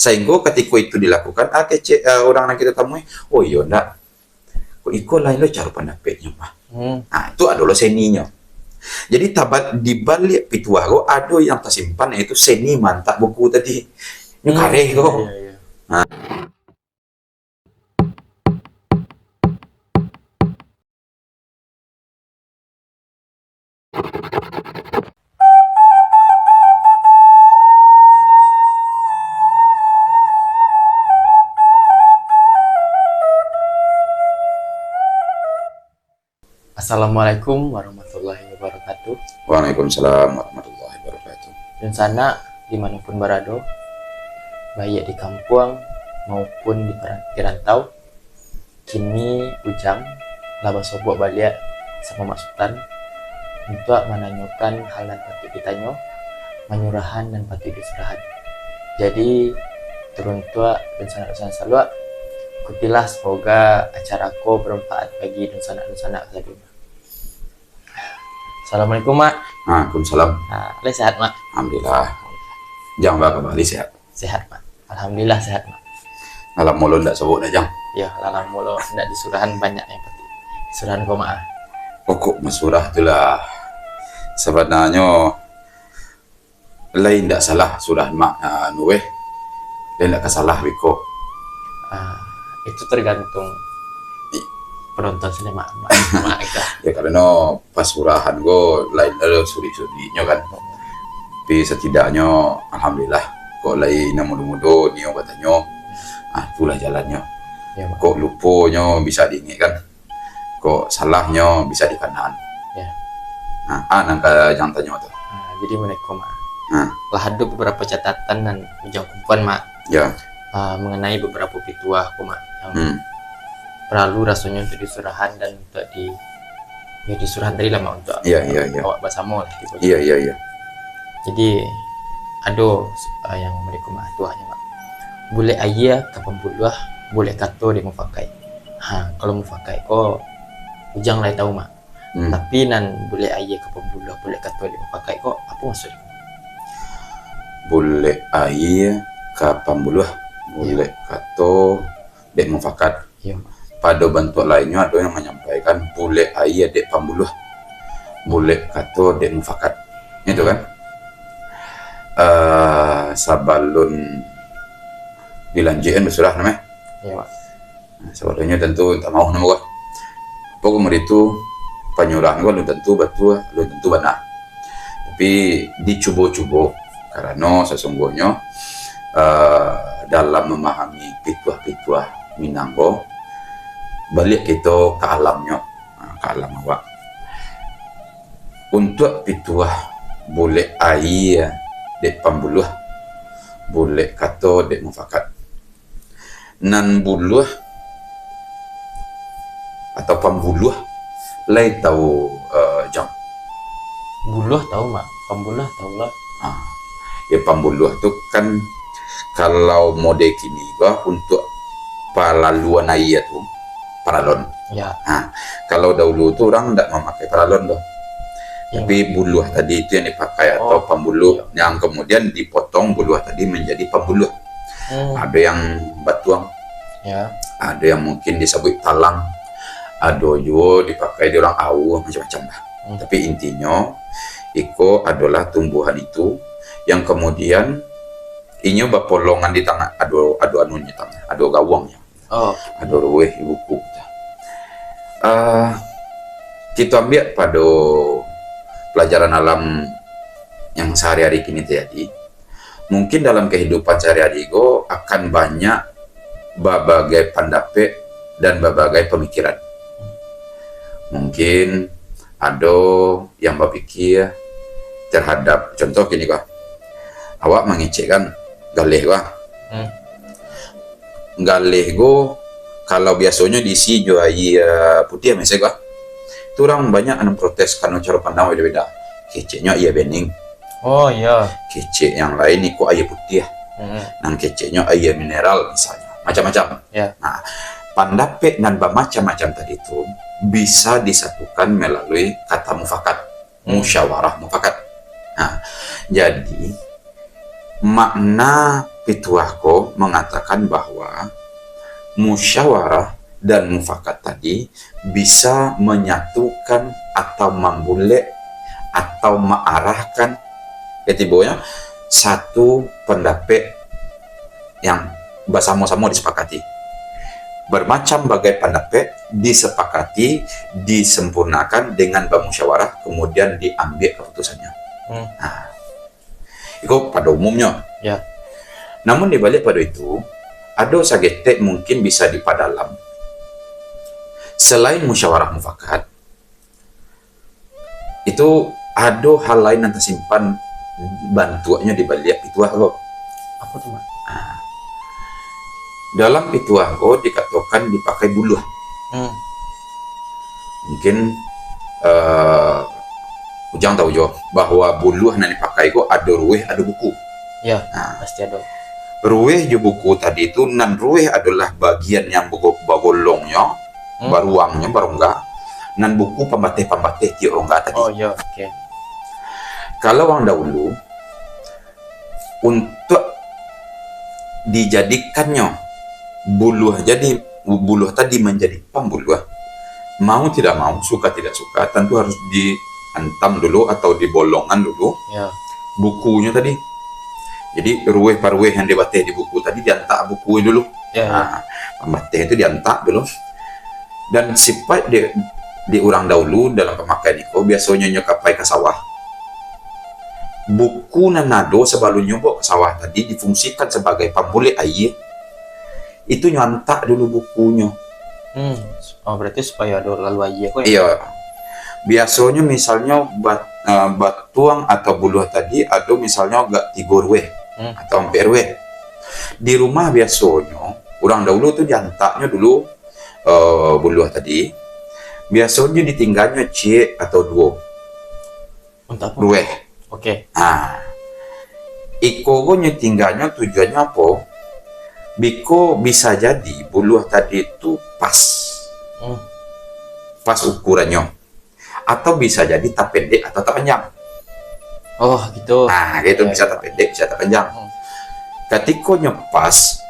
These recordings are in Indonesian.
Sehingga ketika itu dilakukan, orang yang kita temui, oh iya ndak, kok iko lain lo cara pendapatnya mah. Nah itu adalah seninya. Jadi di balik pituago ada yang tersimpan, yaitu seni mantak buku tadi. Ini kareh kok. Nah. Assalamualaikum warahmatullahi wabarakatuh. Waalaikumsalam warahmatullahi wabarakatuh. Dan sana dimanapun berada, baik di kampung maupun di perantau, kini Ujang laba sobok balik sama Sultan untuk menanyakan hal yang patut ditanya, menyurahan dan patut disurahan. Jadi turun tua dan sanak salua, ikutilah, semoga acaraku bermanfaat bagi dan sanak saduna. Assalamualaikum Mak. Waalaikumsalam. Le sehat Mak? Alhamdulillah. Jang ba kembali sehat. Sehat Mak. Alhamdulillah sehat Mak. Alam mulu ndak sebut dah Jang. Ya, lalang mulu ndak disurahan banyak yang penting. Surahan kau Mak. Pokok masurah itulah sebenarnya lain ndak salah surahan mak nuweh. Lain ndak salah wiko. Itu tergantung penonton sinema Mak itu. Ya karena pas surahan go lain ada suri-surinya kan. Tapi setidaknya alhamdulillah kok lain mudah-mudah ni obatannya. Itulah jalannya. Ya, Mak. Kok luponya bisa diingat kan. Kok salahnya bisa dikanan. Ya. Nangka jangan tanya tu. Jadi menikah Mak. Lah ada beberapa catatan dan Ujang kumpulan Mak. Ya. Mengenai beberapa pituah Mak yang perlu rasanya untuk disurahan dan untuk disurahan tadi lah Mak, untuk awak bersama lah. Iya. Jadi ada yang mereka Mak tuahnya Mak. Boleh ayah kapan puluh, boleh kata dia mufakai. Kalau mufakai kok Ujang lah tahu Mak. Tapi nan boleh ayah kapan puluh, boleh kata dia mufakai kok apa maksudnya? Boleh ayah kapan puluh, boleh kata dia mufakat. Iya. Pada bentuk lainnya ada yang menyampaikan boleh ayah dek pambuluh, boleh kata dek mufakat. Itu kan sabalun dilanjutkan bersurah namanya. Iya Pak. Sebelumnya tentu tak mau nama gua. Pokoknya itu penyurahan gua lu tentu betul, lu tentu benar. Tapi dicoba-coba karena sesungguhnya dalam memahami pituah-pituah Minanggo, balik kita ke alamnya, ke alam awak. Untuk pituah boleh air dek pambuluh, boleh kata dek mufakat. Nan buluh atau pambuluh lain tahu Jang. Buluh tahu Mak, pembuluh tahu lah. Ya pambuluh tu kan kalau mode kini bah untuk palaluan air tu paralon. Ya. Kalau dahulu tu orang tidak memakai paralon dah. Tapi buluh tadi itu yang dipakai atau pembuluh yang kemudian dipotong buluh tadi menjadi pembuluh. Ada yang batuang. Ya. Ada yang mungkin disebut talang. Ada juga dipakai di orang awam macam-macam lah. Tapi intinya iko adalah tumbuhan itu yang kemudian inyo bapolongan di tangan, ado anunya tangan, ado gawangnya. Ado ruweh ibuku. Kita ambil pada pelajaran alam yang sehari-hari kini terjadi. Mungkin dalam kehidupan sehari-hari go akan banyak berbagai pendapat dan berbagai pemikiran. Mungkin ada yang berpikir terhadap contoh gini kah, awak mengecekkan galih kah, galih go kalau biasanya diisi jo air putih misalnya kah, tu orang banyak yang protes karena cara pandang beda-beda. Keceknya ia bening. Oh iya. Kecek yang lain ikut air putih. Nang keceknya air mineral misalnya, macam-macam. Ya. Pendapat dan macam-macam tadi itu bisa disatukan melalui kata mufakat, musyawarah mufakat. Jadi makna pituah ko mengatakan bahwa musyawarah dan mufakat tadi bisa menyatukan atau membulek atau mengarahkan ketibonya satu pendapat yang bersama-sama disepakati. Bermacam bagai pendapat disepakati, disempurnakan dengan bermusyawarah, kemudian diambil keputusannya. Nah, itu pada umumnya. Ya. Namun dibalik pada itu, ada sagetek mungkin bisa dipadalam. Selain musyawarah mufakat, itu ada hal lain yang tersimpan bantuannya di balik pituah kok. Apa tuh, Mak? Dalam pituah kok dikatakan dipakai buluh. Mungkin Ujang tahu jo bahwa buluh yang dipakai kok ada ruweh, ada buku. Ya, pasti ada. Ruweh je buku tadi itu, nan ruweh adalah bagian yang bagolongnya, baruangnya, barongga. Nan buku pembatih-pembatih ti rongga tadi. Oh iya, oke. Kalau orang dahulu untuk dijadikannya buluh tadi menjadi pembuluh, mau tidak mau, suka tidak suka, tentu harus diantam dulu atau dibolongan dulu bukunya tadi. Jadi ruweh-paruweh yang dibatih di buku tadi diantak buku dulu. Pembatih itu diantak dulu. Dan sifat di orang dahulu dalam pemakaian itu biasanya nyokapai ke sawah. Buku nanado sebelum nyobok ke sawah tadi difungsikan sebagai pembulih air. Itu nyantak dulu bukunya. Oh, berarti supaya ada lalu aja kok ya? Iya. Biasanya misalnya batuang atau buluh tadi ada misalnya gak 3 ruweh atau 4 ruweh. Di rumah biasanya orang dahulu tuh diantaknya dulu buluh tadi. Biasanya ditinggalnya C atau 2 ruweh. Oke. Iko nyetinggalnya tujuannya apa? Biko bisa jadi buluh tadi itu pas ukurannya, atau bisa jadi tak pendek atau tak panjang. Oh gitu. Gitu bisa tak pendek, bisa tak panjang. Ketika nyepas,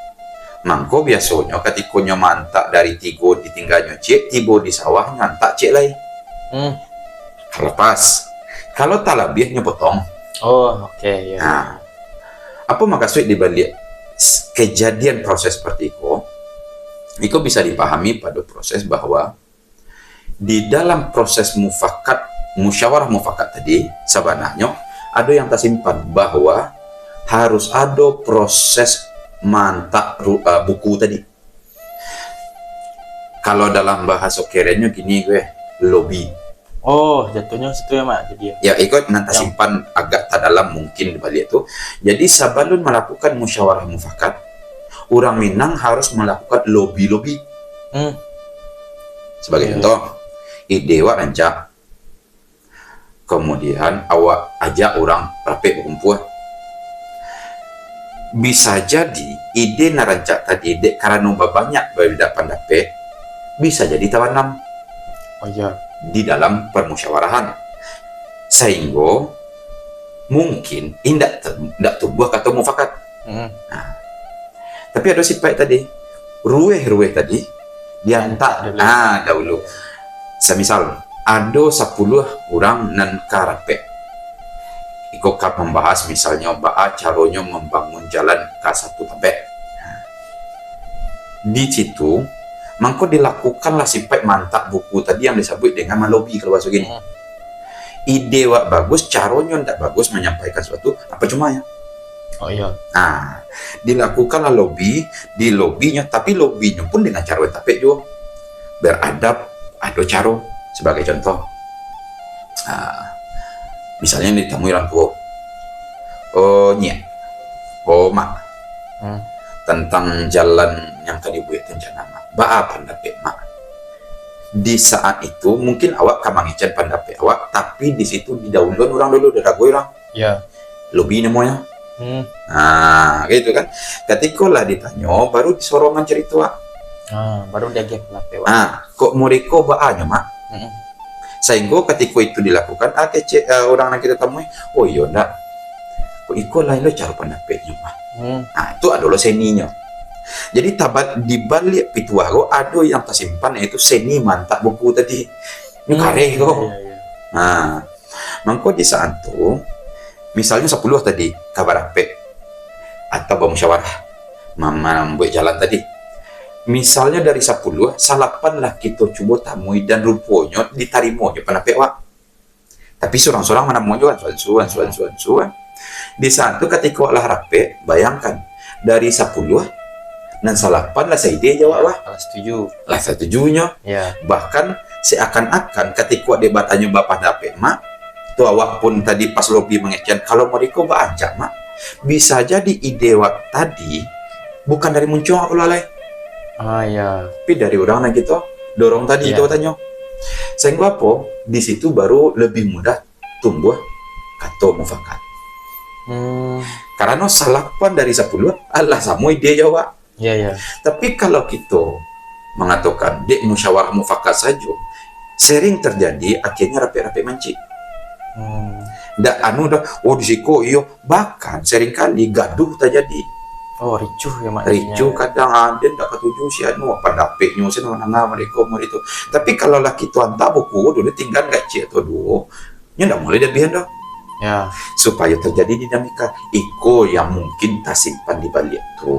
mangko biasanya ketika nyemantak dari 3 ditinggalnya cek, tiba di sawah nyantak cek lain. Kalau pas, kalau tak lebihnya potong. Oh oke, ya. Apa maksud dibalik kejadian proses seperti itu bisa dipahami pada proses bahwa di dalam proses musyawarah mufakat tadi sebenarnya ada yang tersimpan bahwa harus ada proses mantak buku tadi. Kalau dalam bahasa kerennya gini lobby. Oh, jatuhnya situ ya, Mak. Jadi ya ikut nanti simpan agak tak dalam mungkin di balik itu. Jadi sebelum melakukan musyawarah mufakat, orang Minang harus melakukan lobby. Sebagai contoh, ide awak rancak, kemudian awak ajak orang rapi berkumpul. Bisa jadi ide narancak tadi karena banyak berbeda pendapat, bisa jadi tawanam. Oh iya. Di dalam permusyawarahan, sehingga mungkin tidak tumbuh kata mufakat. Tapi ada sifat tadi, ruweh tadi diantak dahulu. Semisal ada 10 orang nan karape, ikut membahas misalnya caranya membangun jalan ke satu tempat. Di situ mangko dilakukanlah sifat mantak buku tadi yang disebut dengan melobi kalau bahasa gini. Ide wak bagus, caranya tidak bagus menyampaikan sesuatu, apa cuma ya? Oh iya. Dilakukanlah lobby, di lobbynya, tapi lobbynya pun dengan cara tapi juga beradab, ada cara. Sebagai contoh, misalnya ditemui orang tua, mak, tentang jalan yang tadi buat rencana mak, pendapat mak. Di saat itu mungkin awak kamangican pendapat awak, tapi di situ didahuluan orang dulu udah ragu orang. Ya. Lebih namanya. Gitu kan. Ketika lah ditanya, baru disorongan cerita. Baru dia gap pendapat. Kok mereka baanya mak? Sehingga ketika itu dilakukan, orang yang kita temui, oh iya ndak. Kok ikut lain lo cara pendapatnya mak? Nah, itu adalah seninya. Jadi tabat di balik pituaro ada yang tersimpan yaitu seni mantap buku tadi. Ini kareh kok. Nah, mangko di saat itu misalnya 10 tadi kabar ape atau bermusyawarah mama buat jalan tadi. Misalnya dari 10, salapan lah kita coba tamui dan rupanya diterima je penapek wak. Tapi sorang-sorang mana mau juga suan. Di saat itu ketika lah rape, bayangkan dari 10 dan salapan lah saya ide jawab wah. Lah setujunya. Ya. Bahkan seakan-akan ketika dia bertanya bapak dapet mak, tu awak pun tadi pas lobby mengecekan kalau mereka beranjak mak, bisa jadi ide wak tadi bukan dari muncul aku lalai. Ya. Tapi dari orang yang kita dorong tadi itu tanya. Sehingga apa? Di situ baru lebih mudah tumbuh kata mufakat. Karena salapan dari 10 Allah sama ide jawab. Ya. Tapi kalau kita mengatakan dek musyawarah mufakat saja, sering terjadi akhirnya rapi-rapi mancik. Dak dah di siko iyo bahkan seringkali gaduh terjadi. Ricuh ya maknanya. Ricuh kadang ada ndak ketujuh si apa dapetnya sih nang mereka itu. Tapi kalau lah kita hantar buku dulu tinggal gak cek atau dua, nya ndak boleh lebihan dah. Ya. Supaya terjadi dinamika iko yang mungkin tak simpan di balik itu.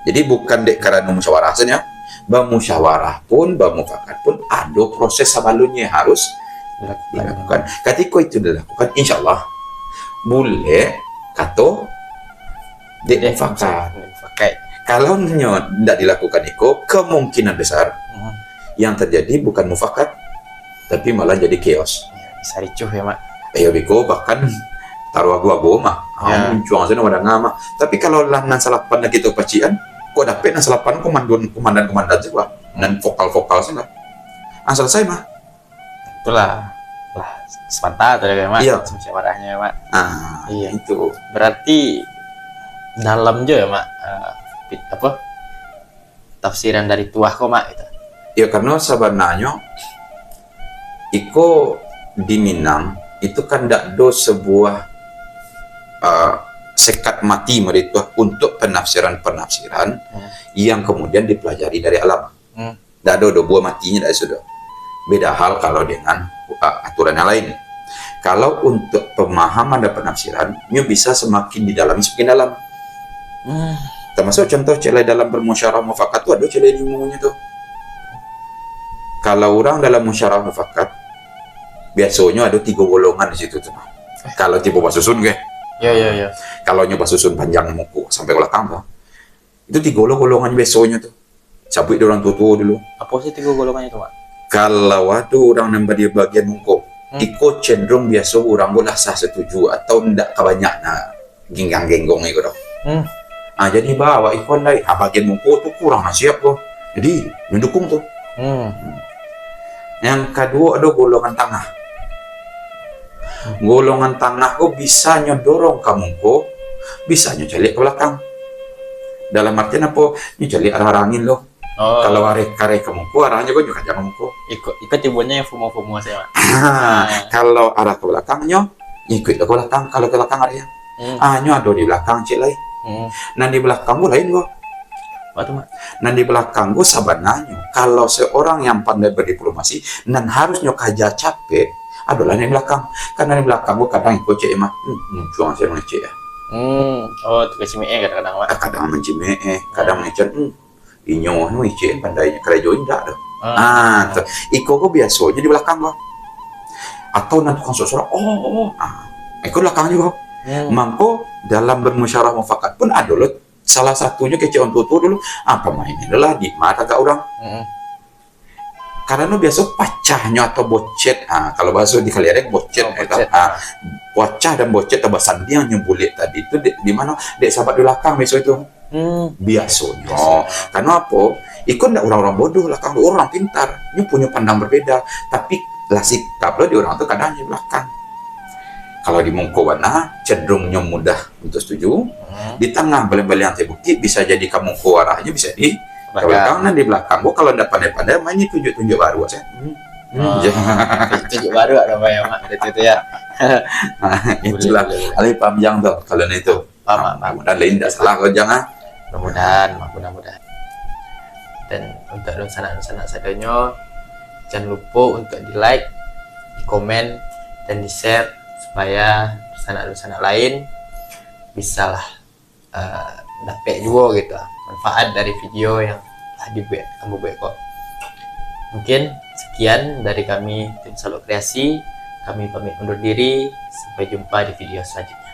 Jadi bukan dek karena musyawarah saja, bermusyawarah pun, bermufakat pun ada proses sebelumnya harus dilakukan. Ketika itu dilakukan, insya Allah boleh kata dek mufakat. Kalau tidak dilakukan itu, kemungkinan besar yang terjadi bukan mufakat, tapi malah jadi chaos. Bisa ricuh ya mak. Ayo biko bahkan taruh agu-agu mah, muncul sana wadah ngama. Tapi kalau lah nan salapan kita pacian, kok dapet nan salapan komandan juga, dan vokal sih lah. Selesai mah. Itulah lah sepantat ya mak. Iya. Musyawarahnya mak. Iya itu. Berarti dalam je ya mak. Tafsiran dari tuah kok mak itu. Ya karena sebenarnya iko di Minang itu kan tidak ada sebuah sekat mati mereka untuk penafsiran yang kemudian dipelajari dari alam. Tidak ada buah matinya dari sudah. Beda hal kalau dengan aturan yang lain. Kalau untuk pemahaman dan penafsirannya bisa semakin didalami semakin dalam. Termasuk contoh celai dalam bermusyawarah mufakat itu ada celai di umumnya tuh. Kalau orang dalam musyawarah mufakat biasanya ada 3 golongan di situ tuh. Kalau tipe susun ke. Ya. Kalau nyoba susun panjang muku sampai belakang tuh. Itu 3 golongan biasanya tuh. Cabut orang tua dulu. Apa sih 3 golongannya tuh, Mak? Kalau ada orang nambah di bagian muku, ikut cenderung biasa orang boleh sah setuju atau ndak kebanyakan genggang-genggong itu dong. Jadi bawa ikon lain, bagian muku tuh kurang siap kok. Jadi mendukung tuh. Yang kedua ada golongan tengah. Golongan tengah kok bisa nyodorong kamu kok, bisa nyocelik ke belakang. Dalam artian apa? Nyocelik arah angin loh. Kalau arek kamu kok arahnya kok juga jangan kamu kok. Ikut tibuannya yang FOMO saya, Pak. Kalau arah ke belakangnya, ikut ke belakang. Kalau ke belakang arahnya, nyo ada di belakang cek lain. Nah di belakang gue lain kok. Nah di belakang gue sabananya kalau seorang yang pandai berdiplomasi dan harusnya kaja capek adalah di belakang, karena di belakang gue kadang ikut cek mah juang saya ngecek ya. Tugas CME kadang-kadang Mak. Kadang mencime kadang ngecek inyo nu cek pandainya kerja indah dah. Iko gue biasanya di belakang gue. Atau nanti tukang suara ikut belakang juga. Mangko dalam bermusyawarah mufakat pun ada loh. Salah satunya kecewaan tutu dulu apa mainnya adalah di mata gak orang. Karena biasa pacahnya atau bocet, kalau bahasa di kalian bocet, pecah dan bocet atau sandi yang nyembulit tadi itu di mana dek sahabat di belakang besok itu biasanya. Karena apa? Ikut ndak orang-orang bodoh belakang, orang pintar, dia punya pandang berbeda, tapi lah sikap lo di orang itu kadang di belakang. Kalau di mongkowana cenderungnya mudah untuk setuju, di tengah balik-balik yang terbukti bisa jadi kamu arahnya bisa di belakang dan di belakang. Kalau ndak pandai-pandai main tunjuk-tunjuk baru saya. Tunjuk baru ada ya mak itu ya. Itulah Boleh. alih paham jang tuh kalau itu. Paham. Dan lain tidak salah kau jangan. Mudah-mudahan. Dan untuk sanak sadonyo, jangan lupa untuk di like, di komen, dan di share supaya sanak lain bisalah dapat juga gitu manfaat dari video yang telah dibuat kamu buat kok. Mungkin sekian dari kami tim Salok Kreasi. Kami pamit undur diri. Sampai jumpa di video selanjutnya.